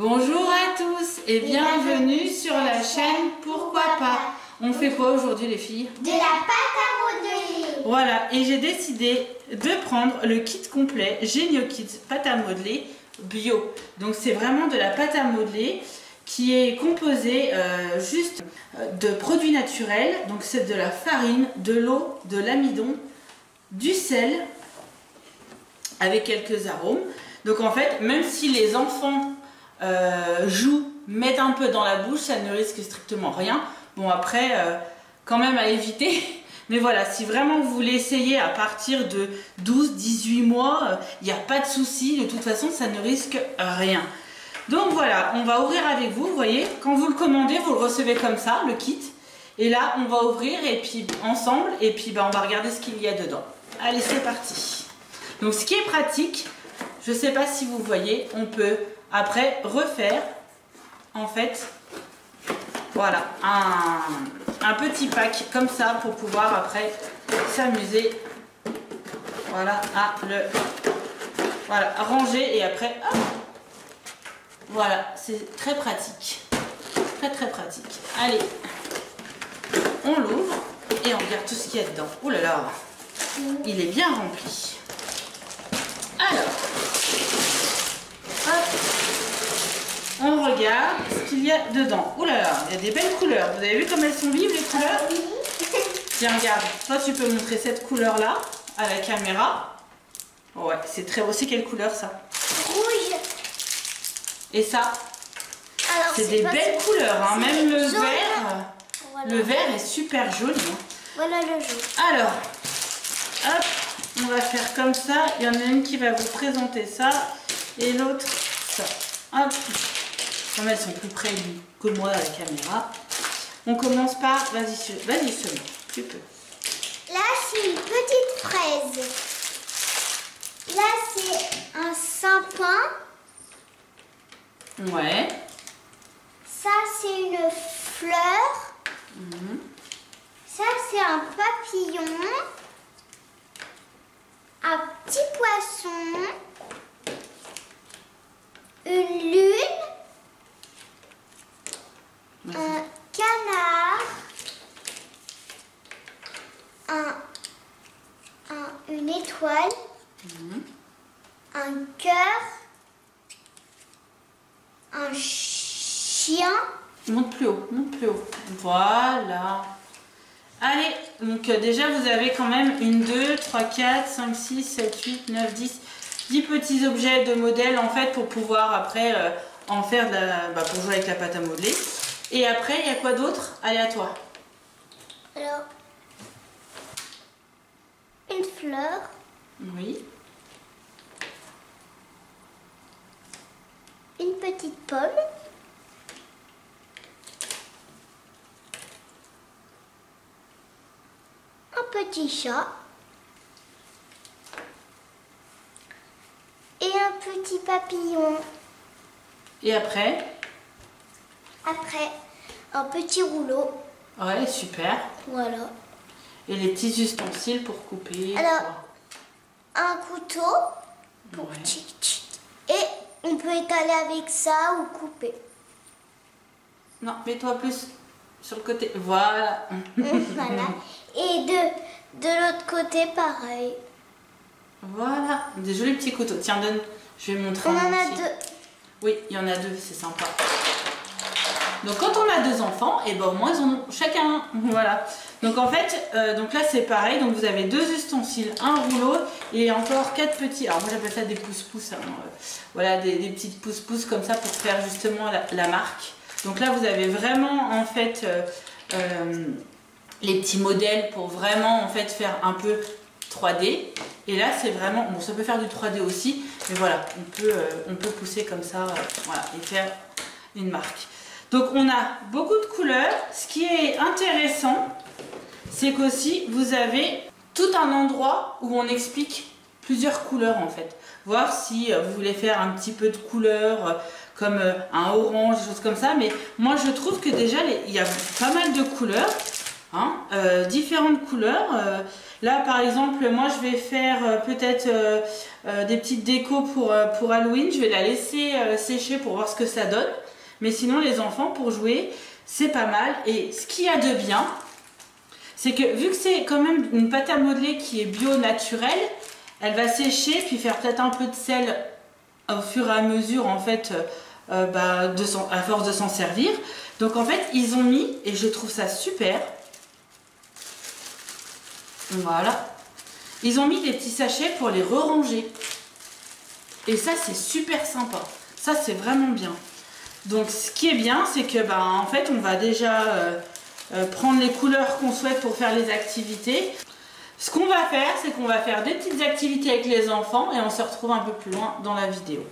Bonjour à tous et bienvenue sur la chaîne Pourquoi pas. On fait quoi aujourd'hui les filles? De la pâte à modeler. Voilà, et j'ai décidé de prendre le kit complet Genio Kids pâte à modeler bio. Donc c'est vraiment de la pâte à modeler qui est composée juste de produits naturels. Donc c'est de la farine, de l'eau, de l'amidon, du sel avec quelques arômes. Donc en fait, même si les enfants jouent, mettent un peu dans la bouche, ça ne risque strictement rien. Bon après, quand même à éviter. Mais voilà, si vraiment vous voulez essayer à partir de 12-18 mois, il n'y a pas de souci. De toute façon, ça ne risque rien. Donc voilà, on va ouvrir avec vous. Vous voyez, quand vous le commandez, vous le recevez comme ça, le kit. Et là, on va ouvrir et puis ensemble. Et puis on va regarder ce qu'il y a dedans. Allez, c'est parti. Donc ce qui est pratique, je ne sais pas si vous voyez, on peut après refaire en fait voilà un petit pack comme ça pour pouvoir après s'amuser voilà à le ranger et après hop, voilà, c'est très pratique, très pratique. Allez, on l'ouvre et on regarde tout ce qu'il y a dedans. Ouh là là, il est bien rempli. Alors hop, on regarde ce qu'il y a dedans. Ouh là là, il y a des belles couleurs. Vous avez vu comme elles sont vives les couleurs? Tiens, regarde. Toi, tu peux montrer cette couleur-là à la caméra. Ouais, c'est très beau. C'est quelle couleur ça? Rouge. Et ça? C'est des belles couleurs. Hein. Même le jaune. vert. Voilà. Le vert est super joli. Hein. Voilà le jaune. Alors, hop, on va faire comme ça. Il y en a une qui va vous présenter ça et l'autre ça. Hop. Comme elles sont plus près que moi à la caméra. On commence par, vas-y seulement, tu peux. Là, c'est une petite fraise. Là, c'est un sapin. Ouais. Ça, c'est une fleur. Ça, c'est un papillon. Un petit poisson. Une lune. Un canard. Une étoile. Un cœur. Un chien. Monte plus haut, monte plus haut. Voilà. Allez, donc déjà vous avez quand même 1, 2, 3, 4, 5, 6, 7, 8, 9, 10 petits objets de modèle en fait pour pouvoir après en faire de la, pour jouer avec la pâte à modeler. Et après, il y a quoi d'autre? Allez, à toi. Alors, une fleur. Oui. Une petite pomme. Un petit chat. Et un petit papillon. Et après? Après, un petit rouleau. Ouais, super. Voilà. Et les petits ustensiles pour couper. Alors, quoi. un couteau pour Ouais. tchic, tchic. Et on peut étaler avec ça ou couper. Non, mets-toi plus sur le côté. Voilà. Voilà. Et de l'autre côté, pareil. Voilà. Des jolis petits couteaux. Tiens, donne. Je vais montrer. On en un a petit. 2. Oui, il y en a 2, c'est sympa. Donc quand on a 2 enfants, et ben au moins ils en ont chacun un. Voilà. Donc en fait, donc là c'est pareil. Donc vous avez 2 ustensiles, un rouleau et encore 4 petits. Alors moi j'appelle ça des pouces-pouces. Hein. Voilà, des petites pouces-pouces comme ça pour faire justement la marque. Donc là vous avez vraiment en fait les petits modèles pour vraiment en fait faire un peu 3D. Et là c'est vraiment, bon ça peut faire du 3D aussi, mais voilà, on peut pousser comme ça, voilà, et faire une marque. Donc on a beaucoup de couleurs. Ce qui est intéressant, c'est qu'aussi vous avez tout un endroit où on explique plusieurs couleurs en fait. Voir si vous voulez faire un petit peu de couleurs comme un orange, des choses comme ça. Mais moi je trouve que déjà il y a pas mal de couleurs. hein, différentes couleurs. Là par exemple, moi je vais faire peut-être des petites décos pour Halloween. Je vais la laisser sécher pour voir ce que ça donne. Mais sinon les enfants pour jouer, c'est pas mal. Et ce qu'il y a de bien, c'est que vu que c'est quand même une pâte à modeler qui est bio naturelle, elle va sécher puis faire peut-être un peu de sel au fur et à mesure en fait, à force de s'en servir. Donc en fait ils ont mis, et je trouve ça super, voilà, ils ont mis des petits sachets pour les re-ranger. Et ça c'est super sympa, ça c'est vraiment bien. Donc ce qui est bien, c'est que en fait on va déjà prendre les couleurs qu'on souhaite pour faire les activités. Ce qu'on va faire, c'est qu'on va faire des petites activités avec les enfants et on se retrouve un peu plus loin dans la vidéo.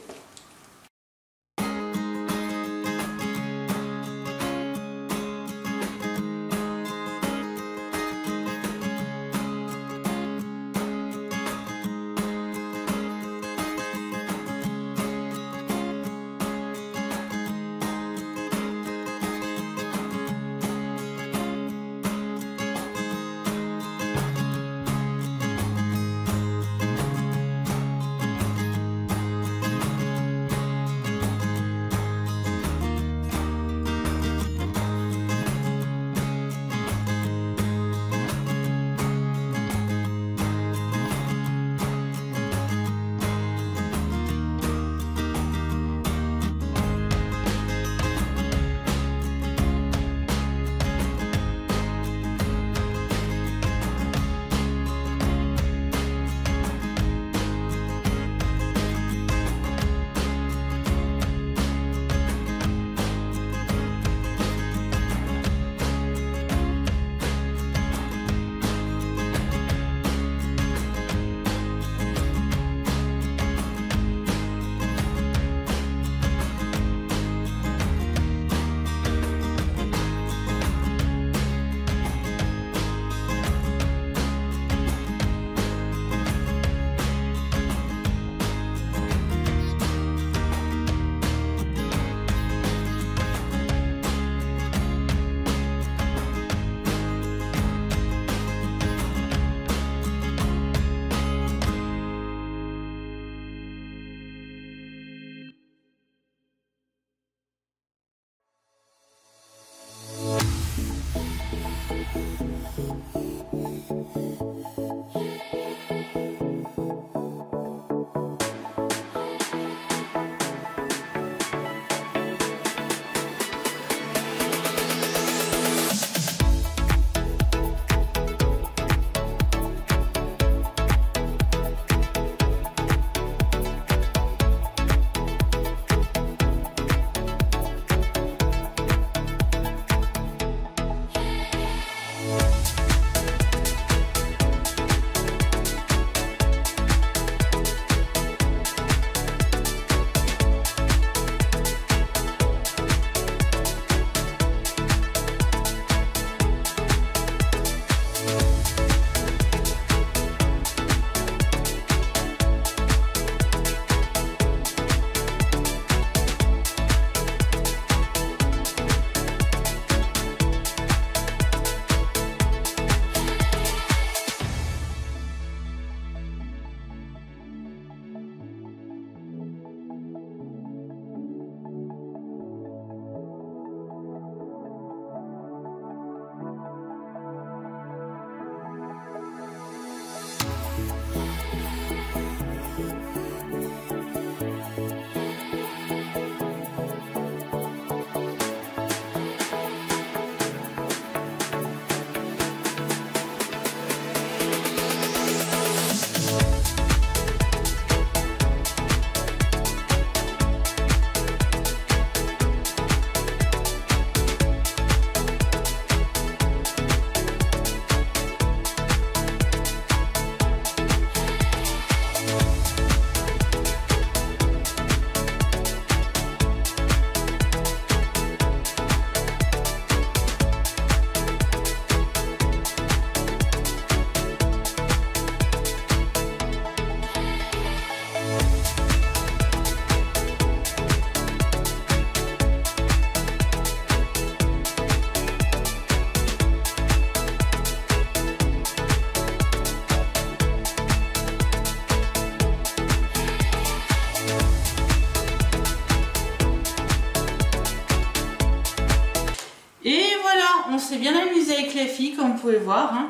on s'est bien amusé avec les filles, comme vous pouvez voir. Hein.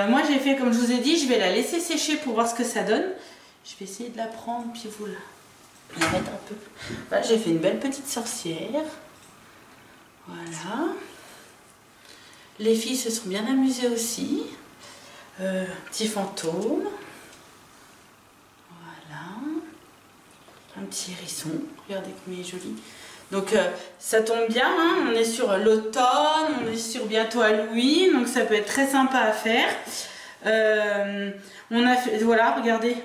Moi, j'ai fait comme je vous ai dit, je vais la laisser sécher pour voir ce que ça donne. Je vais essayer de la prendre, puis vous la mettre un peu. Voilà, j'ai fait une belle petite sorcière. Voilà. Les filles se sont bien amusées aussi. Petit fantôme. Voilà. Un petit hérisson. Regardez comme il est joli. Donc ça tombe bien, hein, on est sur l'automne, on est sur bientôt Halloween, donc ça peut être très sympa à faire. On a fait, voilà, regardez,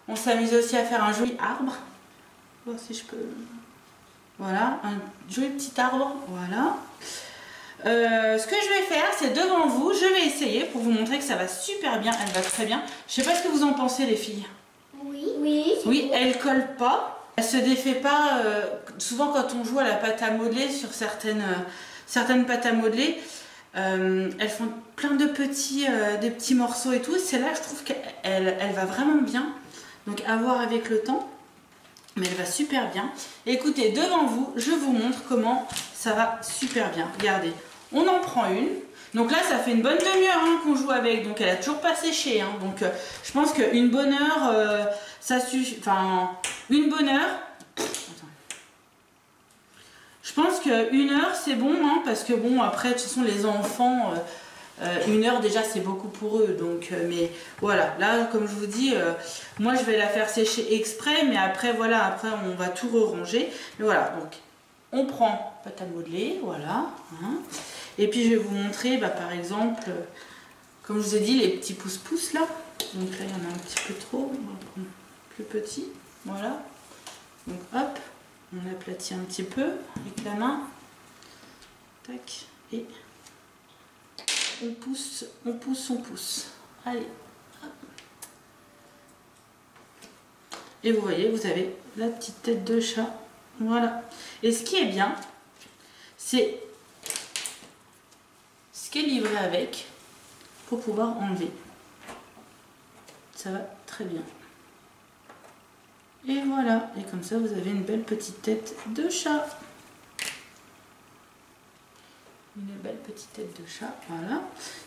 on s'amuse aussi à faire un joli arbre. Voir si je peux. Voilà, un joli petit arbre, voilà. Ce que je vais faire, c'est devant vous, je vais essayer pour vous montrer que ça va super bien, elle va très bien. Je sais pas ce que vous en pensez les filles. Oui. Oui. Oui, elle colle pas. Elle se défait pas, souvent quand on joue à la pâte à modeler, sur certaines pâtes à modeler, elles font plein de des petits morceaux et tout. Celle-là, je trouve qu'elle va vraiment bien. Donc à voir avec le temps, mais elle va super bien. Écoutez, devant vous, je vous montre comment ça va super bien. Regardez, on en prend une. Donc là, ça fait une bonne demi-heure hein, qu'on joue avec, donc elle a toujours pas séché. Hein. Donc je pense qu'une bonne heure, ça suffit. Enfin, une bonne heure. Attends. Je pense qu'une heure, c'est bon, hein, parce que bon, après, de toute façon, les enfants, une heure déjà, c'est beaucoup pour eux. Donc, mais voilà, là, comme je vous dis, moi, je vais la faire sécher exprès, mais après, voilà, après, on va tout ranger. Mais voilà, donc, on prend pâte à modeler, voilà. Hein. Et puis je vais vous montrer, bah, par exemple, comme je vous ai dit, les petits pouces-pouces là. Donc là, il y en a un petit peu trop. On va prendre plus petit. Voilà. Donc hop, on aplatit un petit peu avec la main. Tac. Et on pousse, on pousse, on pousse. Allez. Hop. Et vous voyez, vous avez la petite tête de chat. Voilà. Et ce qui est bien, c'est qui est livré avec pour pouvoir enlever. Ça va très bien. Et voilà, et comme ça vous avez une belle petite tête de chat. Une belle petite tête de chat, voilà.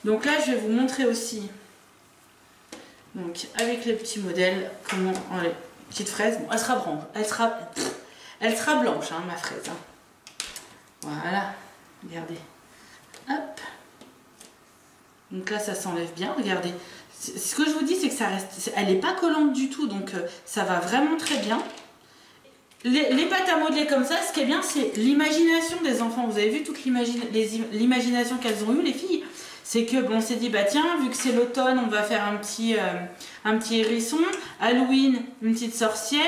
Donc là je vais vous montrer aussi, donc avec les petits modèles, comment enlever. Petite fraise, bon, elle sera blanche, elle sera blanche hein, ma fraise. Hein. Voilà, regardez. Hop. Donc là ça s'enlève bien, regardez. Ce que je vous dis c'est que ça reste, elle n'est pas collante du tout, donc ça va vraiment très bien. Les pâtes à modeler comme ça, ce qui est bien c'est l'imagination des enfants. Vous avez vu toute l'imagination qu'elles ont eu les filles. C'est que bon, on s'est dit bah tiens, vu que c'est l'automne, on va faire un petit hérisson. Halloween, une petite sorcière.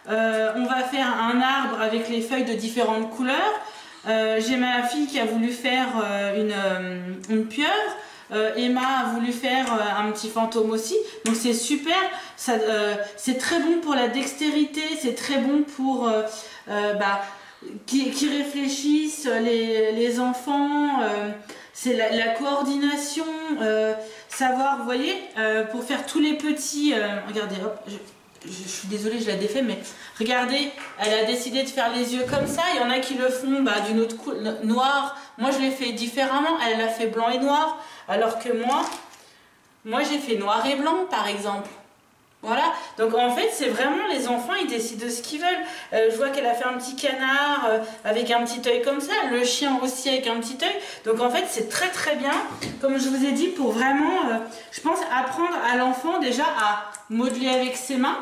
On va faire un arbre avec les feuilles de différentes couleurs. J'ai ma fille qui a voulu faire une pieuvre. Emma a voulu faire un petit fantôme aussi, donc c'est super, c'est très bon pour la dextérité, c'est très bon pour qui réfléchissent les enfants, c'est la coordination, savoir, vous voyez, pour faire tous les petits, regardez, hop, je suis désolée, je la défais, mais regardez, elle a décidé de faire les yeux comme ça. Il y en a qui le font d'une autre couleur, noir. Moi, je l'ai fait différemment. Elle l'a fait blanc et noir. Alors que moi j'ai fait noir et blanc, par exemple. Voilà. Donc, en fait, c'est vraiment les enfants, ils décident de ce qu'ils veulent. Je vois qu'elle a fait un petit canard avec un petit œil comme ça. Le chien aussi avec un petit œil. Donc, en fait, c'est très, très bien. Comme je vous ai dit, pour vraiment, je pense, apprendre à l'enfant déjà à modeler avec ses mains.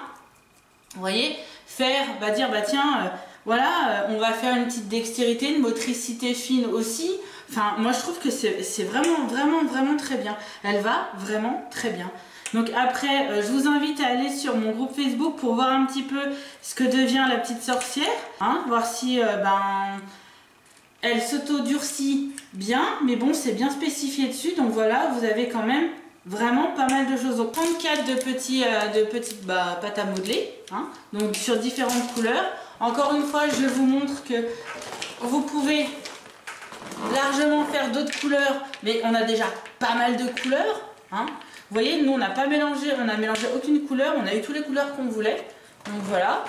Vous voyez, faire, dire, bah tiens, voilà, on va faire une petite dextérité, une motricité fine aussi. Enfin, moi je trouve que c'est vraiment, vraiment, vraiment très bien. Elle va vraiment très bien. Donc après, je vous invite à aller sur mon groupe Facebook pour voir un petit peu ce que devient la petite sorcière. Hein, voir si, elle s'auto-durcit bien, mais bon, c'est bien spécifié dessus. Donc voilà, vous avez quand même vraiment pas mal de choses. Donc 34 de petites pâtes à modeler, hein, donc sur différentes couleurs. Encore une fois, je vous montre que vous pouvez largement faire d'autres couleurs, mais on a déjà pas mal de couleurs. Hein. Vous voyez, nous on n'a pas mélangé, on n'a mélangé aucune couleur, on a eu toutes les couleurs qu'on voulait. Donc voilà.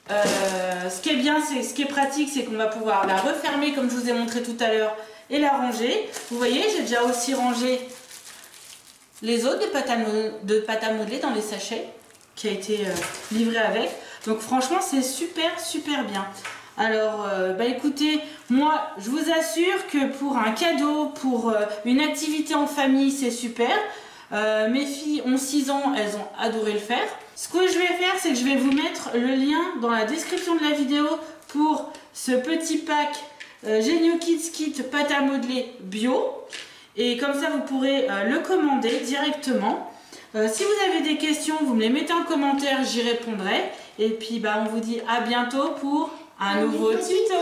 Ce qui est bien, ce qui est pratique, c'est qu'on va pouvoir la refermer comme je vous ai montré tout à l'heure et la ranger. Vous voyez, j'ai déjà aussi rangé les autres de pâte à modeler dans les sachets qui a été livré avec. Donc franchement, c'est super, super bien. Alors, écoutez, moi, je vous assure que pour un cadeau, pour une activité en famille, c'est super. Mes filles ont 6 ans, elles ont adoré le faire. Ce que je vais faire, c'est que je vais vous mettre le lien dans la description de la vidéo pour ce petit pack Genio Kids Kit pâte à modeler bio. Et comme ça, vous pourrez le commander directement. Si vous avez des questions, vous me les mettez en commentaire, j'y répondrai. Et puis, on vous dit à bientôt pour un nouveau tuto.